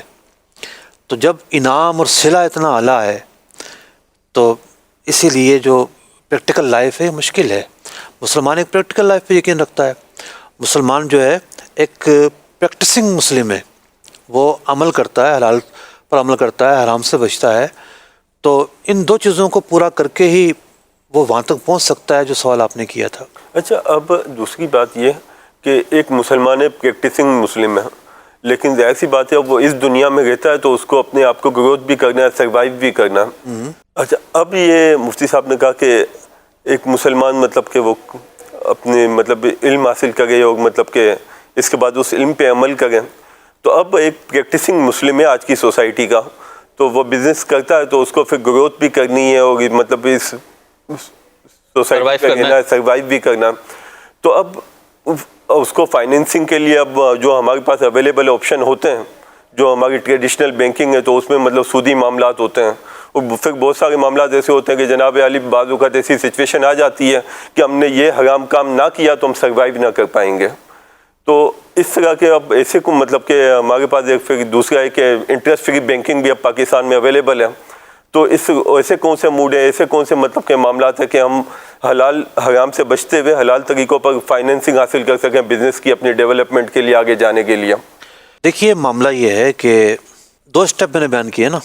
تو جب انعام اور صلہ اتنا اعلیٰ ہے تو اسی لیے جو پریکٹیکل لائف ہے مشکل ہے. مسلمان ایک پریکٹیکل لائف پہ یقین رکھتا ہے. مسلمان جو ہے ایک پریکٹسنگ مسلم ہے, وہ عمل کرتا ہے, حلال پر عمل کرتا ہے, حرام سے بچتا ہے. تو ان دو چیزوں کو پورا کر کے ہی وہ وہاں تک پہنچ سکتا ہے جو سوال آپ نے کیا تھا. اچھا, اب دوسری بات یہ کہ ایک مسلمان پریکٹسنگ مسلم ہے, لیکن ظاہر سی بات ہے وہ اس دنیا میں رہتا ہے تو اس کو اپنے آپ کو گروتھ بھی کرنا ہے, سروائیو بھی کرنا ہے. اچھا, اب یہ مفتی صاحب نے کہا کہ ایک مسلمان مطلب کہ وہ اپنے مطلب علم حاصل کرے اور مطلب کہ اس کے بعد اس علم پہ عمل کریں. تو اب ایک پریکٹسنگ مسلم ہے آج کی سوسائٹی کا, تو وہ بزنس کرتا ہے تو اس کو پھر گروتھ بھی کرنی ہے اور مطلب اس سوسائٹی میں سروائیو بھی کرنا. تو اب اس کو فائنینسنگ کے لیے اب جو ہمارے پاس اویلیبل آپشن ہوتے ہیں, جو ہماری ٹریڈیشنل بینکنگ ہے, تو اس میں مطلب سودی معاملات ہوتے ہیں. اور پھر بہت سارے معاملات ایسے ہوتے ہیں کہ جناب عالی بعض اوقات ایسی سچویشن آ جاتی ہے کہ ہم نے یہ حرام کام نہ کیا تو ہم سروائیو نہ کر پائیں گے. تو اس طرح کے اب ایسے کو مطلب کہ ہمارے پاس ایک پھر دوسرا ہے کہ انٹرسٹ فری بینکنگ بھی اب پاکستان میں اویلیبل ہے. تو اس ایسے کون سے موڈ ہیں, ایسے کون سے مطلب کے معاملات ہیں کہ ہم حلال حرام سے بچتے ہوئے حلال طریقوں پر فائنینسنگ حاصل کر سکیں بزنس کی اپنی ڈیولپمنٹ کے لیے, آگے جانے کے لیے؟ دیکھیے معاملہ یہ ہے کہ دو اسٹیپ میں نے بیان کیے نا.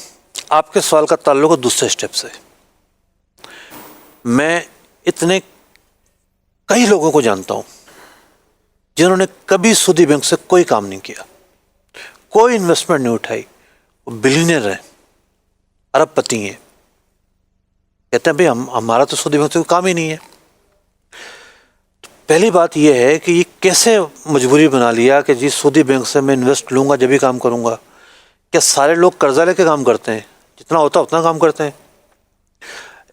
آپ کے سوال کا تعلق ہے دوسرے اسٹیپ سے. میں اتنے کئی لوگوں کو جانتا ہوں جنہوں نے کبھی سودی بینک سے کوئی کام نہیں کیا, کوئی انویسٹمنٹ نہیں اٹھائی, وہ بلینئر ہیں, ارب پتی ہیں. کہتے ہیں بھائی ہمارا تو سودی بینک سے کوئی کام ہی نہیں ہے. پہلی بات یہ ہے کہ یہ کیسے مجبوری بنا لیا کہ جی سودی بینک سے میں انویسٹ لوں گا جب ہی کام کروں گا. کیا سارے لوگ قرضہ لے کے کام کرتے ہیں؟ جتنا ہوتا ہے اتنا کام کرتے ہیں.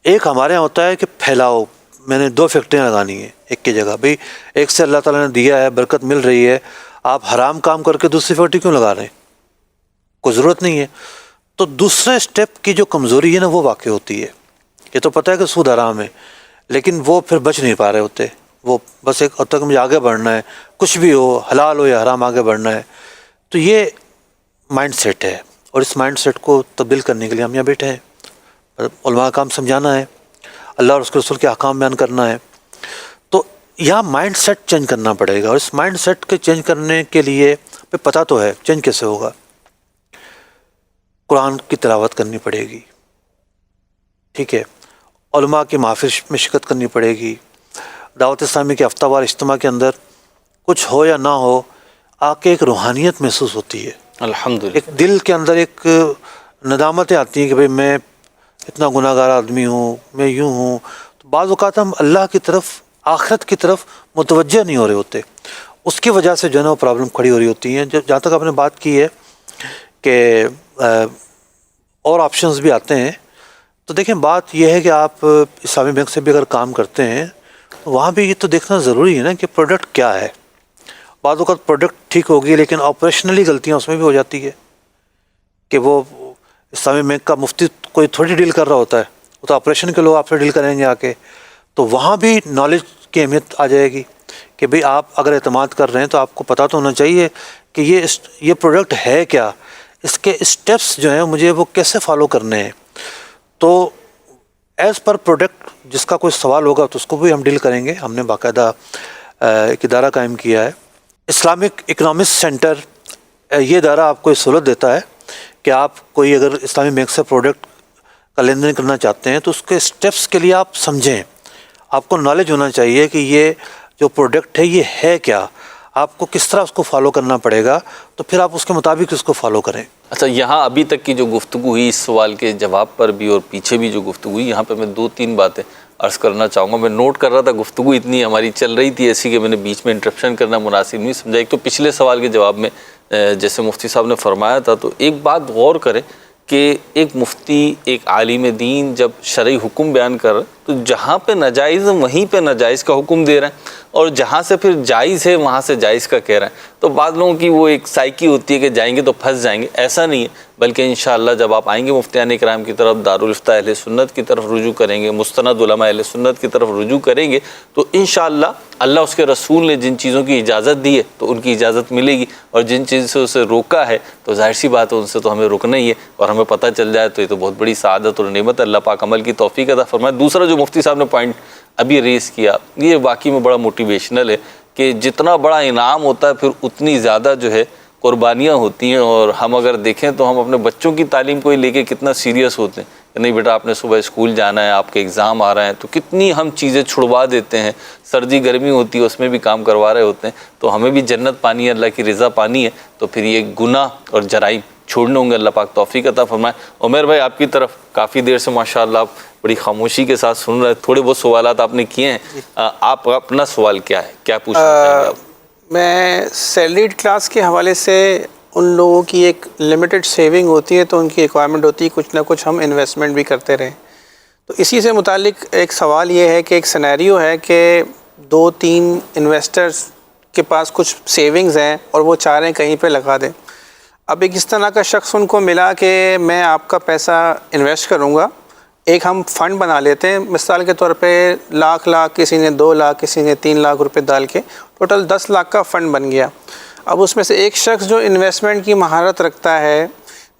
ایک ہمارے یہاں ہوتا ہے کہ پھیلاؤ, میں نے 2 فیکٹریاں لگانی ہیں ایک کی جگہ. بھئی ایک سے اللہ تعالیٰ نے دیا ہے, برکت مل رہی ہے, آپ حرام کام کر کے دوسری فیکٹری کیوں لگا رہے ہیں؟ کوئی ضرورت نہیں ہے. تو دوسرے اسٹیپ کی جو کمزوری ہے نا وہ واقع ہوتی ہے. یہ تو پتہ ہے کہ سود حرام ہے, لیکن وہ پھر بچ نہیں پا رہے ہوتے. وہ بس ایک ہوتا ہے کہ مجھے آگے بڑھنا ہے, کچھ بھی ہو حلال ہو یا حرام آگے بڑھنا ہے. تو یہ مائنڈ سیٹ ہے, اور اس مائنڈ سیٹ کو تبدیل کرنے کے لیے ہم یہاں بیٹھے ہیں. علماء کا کام سمجھانا ہے, اللہ اور اس کے رسول کے احکام بیان کرنا ہے. تو یہاں مائنڈ سیٹ چینج کرنا پڑے گا, اور اس مائنڈ سیٹ کے چینج کرنے کے لیے پتہ تو ہے چینج کیسے ہوگا. قرآن کی تلاوت کرنی پڑے گی, ٹھیک ہے, علماء کی محافل میں شرکت کرنی پڑے گی، دعوت اسلامی کے ہفتہ وار اجتماع کے اندر کچھ ہو یا نہ ہو آ کے ایک روحانیت محسوس ہوتی ہے، الحمدللہ، ایک دل کے اندر ایک ندامتیں آتی ہیں کہ بھئی میں اتنا گناہ گار آدمی ہوں، میں یوں ہوں. تو بعض اوقات ہم اللہ کی طرف، آخرت کی طرف متوجہ نہیں ہو رہے ہوتے، اس کی وجہ سے جو ہے نا وہ پرابلم کھڑی ہو رہی ہوتی ہیں. جہاں تک آپ نے بات کی ہے کہ اور آپشنز بھی آتے ہیں، تو دیکھیں بات یہ ہے کہ آپ اسلامی بینک سے بھی اگر کام کرتے ہیں تو وہاں بھی یہ تو دیکھنا ضروری ہے نا کہ پروڈکٹ کیا ہے. بعض اوقات پروڈکٹ ٹھیک ہوگی لیکن آپریشنلی غلطیاں اس میں بھی ہو جاتی ہے کہ وہ اسلامی بینک کا مفتی کوئی تھوڑی ڈیل کر رہا ہوتا ہے، وہ تو آپریشن کے لوگ آپ سے ڈیل کریں گے آ کے. تو وہاں بھی نالج کی اہمیت آ جائے گی کہ بھئی آپ اگر اعتماد کر رہے ہیں تو آپ کو پتہ تو ہونا چاہیے کہ یہ پروڈکٹ ہے کیا، اس کے اسٹیپس جو ہیں مجھے وہ کیسے فالو کرنے ہیں. تو ایز پر پروڈکٹ جس کا کوئی سوال ہوگا تو اس کو بھی ہم ڈیل کریں گے. ہم نے باقاعدہ ایک ادارہ قائم کیا ہے، اسلامک اکنامکس سینٹر. یہ ادارہ آپ کو یہ سہولت دیتا ہے کہ آپ کوئی اگر اسلامی بینک سے پروڈکٹ کا لین دین کرنا چاہتے ہیں تو اس کے اسٹیپس کے لیے آپ سمجھیں، آپ کو نالج ہونا چاہیے کہ یہ جو پروڈکٹ ہے یہ ہے کیا، آپ کو کس طرح اس کو فالو کرنا پڑے گا، تو پھر آپ اس کے مطابق اس کو فالو کریں. اچھا، یہاں ابھی تک کی جو گفتگو ہوئی اس سوال کے جواب پر بھی اور پیچھے بھی جو گفتگو ہوئی، یہاں پہ میں 2-3 باتیں عرض کرنا چاہوں گا. میں نوٹ کر رہا تھا، گفتگو اتنی ہماری چل رہی تھی ایسی کہ میں نے بیچ میں انٹرپشن کرنا مناسب نہیں سمجھا. ایک تو پچھلے سوال کے جواب میں جیسے مفتی صاحب نے فرمایا تھا، تو ایک بات غور کریں کہ ایک مفتی، ایک عالم دین جب شرعی حکم بیان کر رہے تو جہاں پہ ناجائز ہے وہیں پہ ناجائز کا حکم دے رہے ہیں، اور جہاں سے پھر جائز ہے وہاں سے جائز کا کہہ رہے ہیں. تو بعض لوگوں کی وہ ایک سائیکی ہوتی ہے کہ جائیں گے تو پھنس جائیں گے. ایسا نہیں ہے، بلکہ انشاءاللہ جب آپ آئیں گے مفتیان کرام کی طرف، دارالفتہ اہل سنت کی طرف رجوع کریں گے، مستند علماء اہل سنت کی طرف رجوع کریں گے، تو انشاءاللہ اللہ اس کے رسول نے جن چیزوں کی اجازت دی ہے تو ان کی اجازت ملے گی، اور جن چیزوں سے اسے روکا ہے تو ظاہر سی بات ہے ان سے تو ہمیں رکنا ہی ہے، اور ہمیں پتہ چل جائے تو یہ تو بہت بڑی سعادت اور نعمت. اللہ پاک عمل کی توفیق عطا فرمائے. دوسرا جو مفتی صاحب نے پوائنٹ ابھی ریز کیا، یہ واقعی میں بڑا موٹیویشنل ہے کہ جتنا بڑا انعام ہوتا ہے پھر اتنی زیادہ جو ہے قربانیاں ہوتی ہیں. اور ہم اگر دیکھیں تو ہم اپنے بچوں کی تعلیم کو ہی لے کے کتنا سیریس ہوتے ہیں کہ نہیں بیٹا آپ نے صبح اسکول جانا ہے، آپ کے ایگزام آ رہے ہیں، تو کتنی ہم چیزیں چھڑوا دیتے ہیں. سردی گرمی ہوتی ہے اس میں بھی کام کروا رہے ہوتے ہیں. تو ہمیں بھی جنت پانی ہے، اللہ کی رضا پانی ہے، تو پھر یہ گناہ اور جرائم چھوڑنے ہوں گے. اللہ پاک توفیق عطا فرمائے. عمیر بھائی آپ کی طرف کافی دیر سے ماشاءاللہ آپ بڑی خاموشی کے ساتھ سن رہے ہیں، تھوڑے بہت سوالات آپ نے کیے ہیں. آپ اپنا سوال کیا ہے، کیا پوچھنا چاہیں گے آپ؟ میں سیلریڈ کلاس کے حوالے سے ان لوگوں کی ایک لمیٹڈ سیونگ ہوتی ہے تو ان کی ریکوائرمنٹ ہوتی ہے کچھ نہ کچھ ہم انویسٹمنٹ بھی کرتے رہیں. تو اسی سے متعلق ایک سوال یہ ہے کہ ایک سینیریو ہے کہ 2-3 انویسٹرز کے پاس کچھ سیونگز ہیں اور وہ چاہ رہے ہیں کہیں پہ لگا دیں. اب ایک اس طرح کا شخص ان کو ملا کہ میں آپ کا پیسہ انویسٹ کروں گا، ایک ہم فنڈ بنا لیتے ہیں، مثال کے طور پہ لاکھ کسی نے 2 لاکھ، کسی نے 3 لاکھ روپے ڈال کے ٹوٹل 10 لاکھ کا فنڈ بن گیا. اب اس میں سے ایک شخص جو انویسٹمنٹ کی مہارت رکھتا ہے،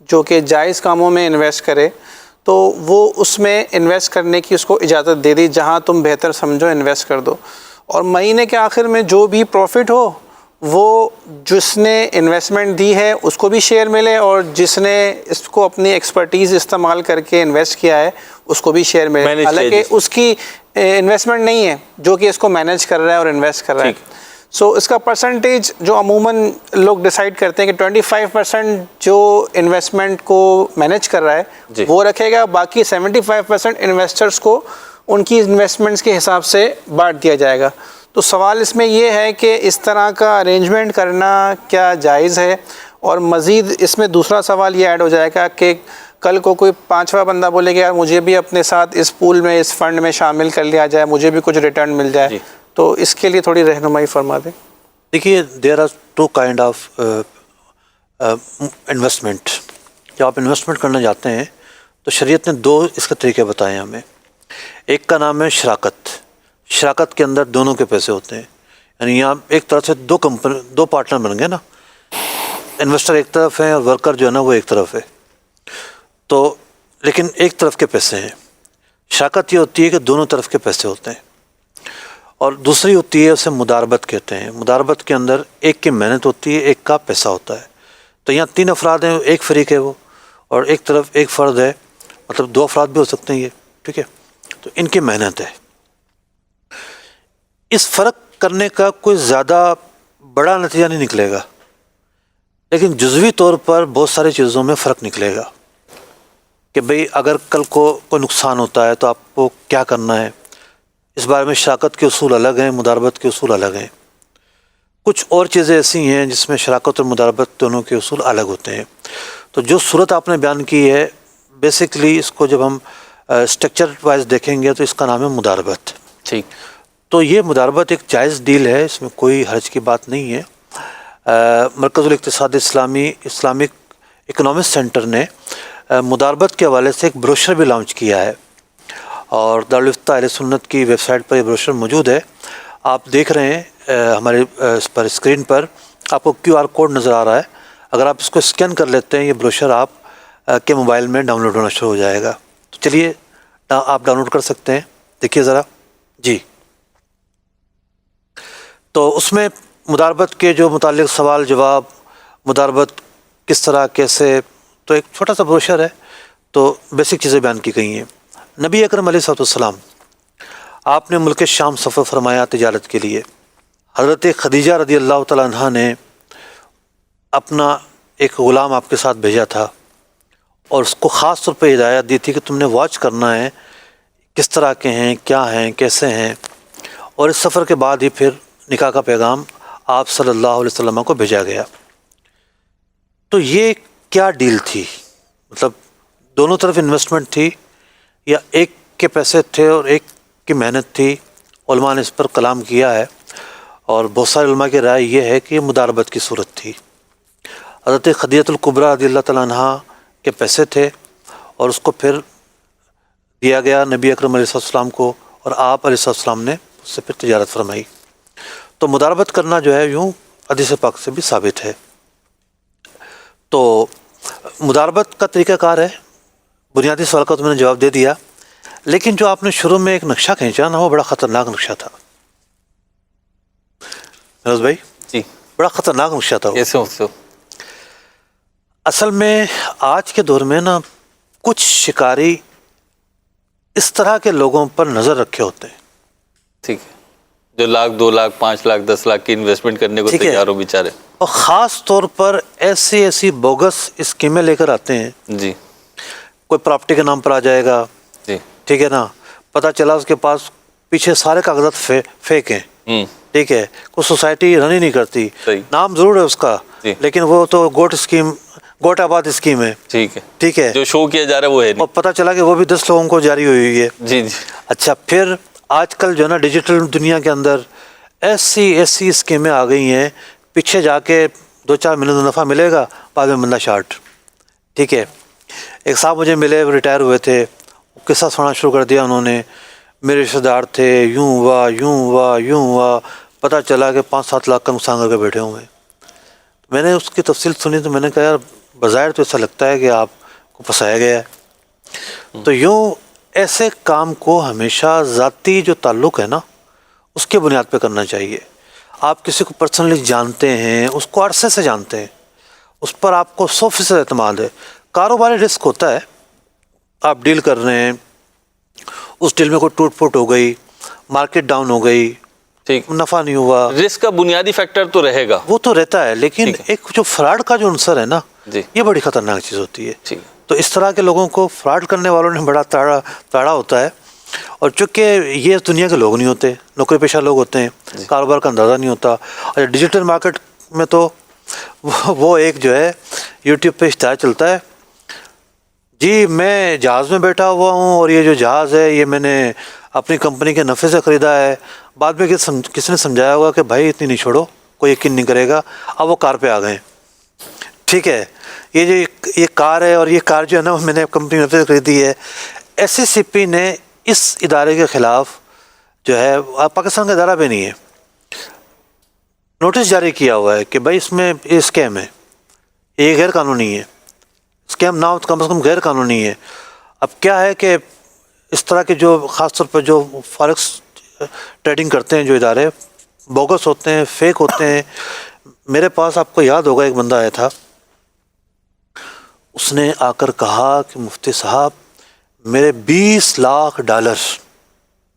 جو کہ جائز کاموں میں انویسٹ کرے، تو وہ اس میں انویسٹ کرنے کی اس کو اجازت دے دی، جہاں تم بہتر سمجھو انویسٹ کر دو، اور مہینے کے آخر میں جو بھی پروفٹ ہو وہ جس نے انویسٹمنٹ دی ہے اس کو بھی شیئر ملے، اور جس نے اس کو اپنی ایکسپرٹیز استعمال کر کے انویسٹ کیا ہے اس کو بھی شیئر ملے. حالانکہ اس کی انویسٹمنٹ نہیں ہے، جو کہ اس کو مینیج کر رہا ہے اور انویسٹ کر رہا ہے. سو اس کا پرسنٹیج جو عموماً لوگ ڈیسائیڈ کرتے ہیں کہ 25% جو انویسٹمنٹ کو مینیج کر رہا ہے وہ رکھے گا، باقی 75% انویسٹرز کو ان کی انویسٹمنٹس کے حساب سے بانٹ دیا جائے گا. تو سوال اس میں یہ ہے کہ اس طرح کا ارینجمنٹ کرنا کیا جائز ہے؟ اور مزید اس میں دوسرا سوال یہ ایڈ ہو جائے گا کہ کل کو کوئی 5واں بندہ بولے گا یار مجھے بھی اپنے ساتھ اس پول میں، اس فنڈ میں شامل کر لیا جائے، مجھے بھی کچھ ریٹرن مل جائے. تو اس کے لیے تھوڑی رہنمائی فرما دیں. دیکھیے there are 2 kind of investment. جب آپ انویسٹمنٹ کرنا چاہتے ہیں تو شریعت نے 2 اس کے طریقے بتائے ہیں ہمیں. ایک کا نام ہے شراکت. شراکت کے اندر دونوں کے پیسے ہوتے ہیں، یعنی یہاں ایک طرف سے 2 پارٹنر بن گئے نا، انویسٹر ایک طرف ہے اور ورکر جو ہے نا وہ ایک طرف ہے، تو لیکن ایک طرف کے پیسے ہیں. شراکت یہ ہوتی ہے کہ دونوں طرف کے پیسے ہوتے ہیں. اور دوسری ہوتی ہے اسے مداربت کہتے ہیں. مداربت کے اندر ایک کی محنت ہوتی ہے، ایک کا پیسہ ہوتا ہے. تو یہاں 3 افراد ہیں، ایک فریق ہے وہ، اور ایک طرف ایک فرد ہے، مطلب 2 افراد بھی ہو سکتے ہیں یہ، ٹھیک ہے. تو ان کی محنت ہے. اس فرق کرنے کا کوئی زیادہ بڑا نتیجہ نہیں نکلے گا، لیکن جزوی طور پر بہت ساری چیزوں میں فرق نکلے گا کہ بھئی اگر کل کو کوئی نقصان ہوتا ہے تو آپ کو کیا کرنا ہے. اس بارے میں شراکت کے اصول الگ ہیں، مداربت کے اصول الگ ہیں. کچھ اور چیزیں ایسی ہیں جس میں شراکت اور مداربت دونوں کے اصول الگ ہوتے ہیں. تو جو صورت آپ نے بیان کی ہے، بیسیکلی اس کو جب ہم اسٹرکچر وائز دیکھیں گے تو اس کا نام ہے مداربت. ٹھیک. تو یہ مداربت ایک جائز ڈیل ہے، اس میں کوئی حرج کی بات نہیں ہے. مرکز الاقتصاد اسلامی اسلامک اکنامکس سینٹر نے مداربت کے حوالے سے ایک بروشر بھی لانچ کیا ہے، اور دارالفتہ اہل سنت کی ویب سائٹ پر یہ بروشر موجود ہے. آپ دیکھ رہے ہیں ہمارے اس پر اسکرین پر آپ کو QR کوڈ نظر آ رہا ہے. اگر آپ اس کو اسکین کر لیتے ہیں، یہ بروشر آپ کے موبائل میں ڈاؤن لوڈ ہونا شروع ہو جائے گا. تو چلیے آپ ڈاؤن لوڈ کر سکتے ہیں، دیکھیے ذرا. جی، تو اس میں مداربت کے جو متعلق سوال جواب، مداربت کس طرح کیسے، تو ایک چھوٹا سا بروشر ہے. تو بیسک چیزیں بیان کی گئی ہیں. نبی اکرم علیہ الصلوۃ والسلام آپ نے ملک شام سفر فرمایا تجارت کے لیے. حضرت خدیجہ رضی اللہ تعالیٰ عنہ نے اپنا ایک غلام آپ کے ساتھ بھیجا تھا، اور اس کو خاص طور پہ ہدایت دی تھی کہ تم نے واچ کرنا ہے کس طرح کے ہیں، کیا ہیں، کیسے ہیں. اور اس سفر کے بعد ہی پھر نکاح کا پیغام آپ صلی اللہ علیہ وسلم کو بھیجا گیا. تو یہ کیا ڈیل تھی؟ مطلب دونوں طرف انویسٹمنٹ تھی یا ایک کے پیسے تھے اور ایک کی محنت تھی؟ علماء نے اس پر کلام کیا ہے، اور بہت سارے علماء کی رائے یہ ہے کہ یہ مداربت کی صورت تھی. حضرت خدیجہ الکبریٰ رضی اللہ تعالیٰ عنہ کے پیسے تھے، اور اس کو پھر دیا گیا نبی اکرم علیہ السلام کو، اور آپ علیہ السلام نے اس سے پھر تجارت فرمائی. تو مداربت کرنا جو ہے یوں حدیث پاک سے بھی ثابت ہے. تو مداربت کا طریقہ کار ہے. بنیادی سوال کا تو میں نے جواب دے دیا، لیکن جو آپ نے شروع میں ایک نقشہ کھینچا نا، وہ بڑا خطرناک نقشہ تھا. فیروز بھائی، جی، بڑا خطرناک نقشہ تھا وہ. کیسے ہوتے ہو؟ اصل میں آج کے دور میں نا کچھ شکاری اس طرح کے لوگوں پر نظر رکھے ہوتے ہیں. ٹھیک ہے، جو لاکھ 2 لاکھ 5 لاکھ 10 لاکھ کی انویسٹمنٹ کرنے کو ٹھیک ہے. تیار ہو بیچارے. اور خاص طور پر ایسی بوگس اسکیمیں لے کر آتے ہیں. جی کوئی پراپرٹی کے نام پر آ جائے گا، جی. ٹھیک ہے نا، پتہ چلا اس کے پاس پیچھے سارے کاغذات فیک ہیں. ٹھیک ہے، کوئی سوسائٹی رن ہی نہیں کرتی. صحیح. نام ضرور ہے اس کا، جی. لیکن وہ تو گوٹ آباد اسکیم ہے. ٹھیک ہے، ٹھیک ہے، جو شو کیا جا رہا ہے وہ ہے اور نہیں. پتہ چلا کہ وہ بھی 10 لوگوں کو جاری ہوئی ہے. جی جی. اچھا، پھر آج کل جو ہے نا ڈیجیٹل دنیا کے اندر ایسی اسکیمیں آ گئی ہیں، پیچھے جا کے 2-4 ملین نفع ملے گا، بعد میں بندہ شارٹ. ٹھیک ہے. ایک صاحب مجھے ملے، ریٹائر ہوئے تھے، قصہ سنانا شروع کر دیا انہوں نے. میرے رشتہ دار تھے، یوں ہوا، پتہ چلا کہ 5-7 لاکھ کا نقصان کر کے بیٹھے ہوئے. میں نے اس کی تفصیل سنی تو میں نے کہا یار بظاہر تو ایسا لگتا ہے کہ آپ کو پھنسایا گیا ہے. تو یوں ایسے کام کو ہمیشہ ذاتی جو تعلق ہے نا اس کے بنیاد پہ کرنا چاہیے. آپ کسی کو پرسنلی جانتے ہیں، اس کو عرصے سے جانتے ہیں، اس پر آپ کو 100% اعتماد ہے. کاروباری رسک ہوتا ہے، آپ ڈیل کر رہے ہیں، اس ڈیل میں کوئی ٹوٹ پھوٹ ہو گئی، مارکیٹ ڈاؤن ہو گئی، ٹھیک. نفع نہیں ہوا، رسک کا بنیادی فیکٹر تو رہے گا، وہ تو رہتا ہے، لیکن ٹھیک ہے. ایک جو فراڈ کا جو عنصر ہے نا، جی. یہ بڑی خطرناک چیز ہوتی ہے. ٹھیک. تو اس طرح کے لوگوں کو فراڈ کرنے والوں نے بڑا تاڑا ہوتا ہے. اور چونکہ یہ دنیا کے لوگ نہیں ہوتے، نوکری پیشہ لوگ ہوتے ہیں، کاروبار کا اندازہ نہیں ہوتا. اور ڈیجیٹل مارکیٹ میں تو وہ ایک جو ہے یوٹیوب پہ اشتہار چلتا ہے، جی میں جہاز میں بیٹھا ہوا ہوں اور یہ جو جہاز ہے یہ میں نے اپنی کمپنی کے نفع سے خریدا ہے. بعد میں کسی نے سمجھایا ہوگا کہ بھائی اتنی نہیں چھوڑو، کوئی یقین نہیں کرے گا. اب وہ کار پہ آ گئے. ٹھیک ہے، یہ کار ہے، اور یہ کار جو ہے نا میں نے کمپنی نفع سے خریدی ہے. SCCP نے اس ادارے کے خلاف جو ہے، پاکستان کا ادارہ بھی نہیں ہے، نوٹس جاری کیا ہوا ہے کہ بھائی اس میں یہ اسکیم ہے، یہ غیر قانونی ہے. اسکیم نہ کم از کم غیر قانونی ہے. اب کیا ہے کہ اس طرح کے جو خاص طور پر جو فارکس ٹریڈنگ کرتے ہیں جو ادارے، بوگس ہوتے ہیں، فیک ہوتے ہیں. میرے پاس آپ کو یاد ہوگا ایک بندہ آیا تھا، اس نے آ کر کہا کہ مفتی صاحب میرے $20 لاکھ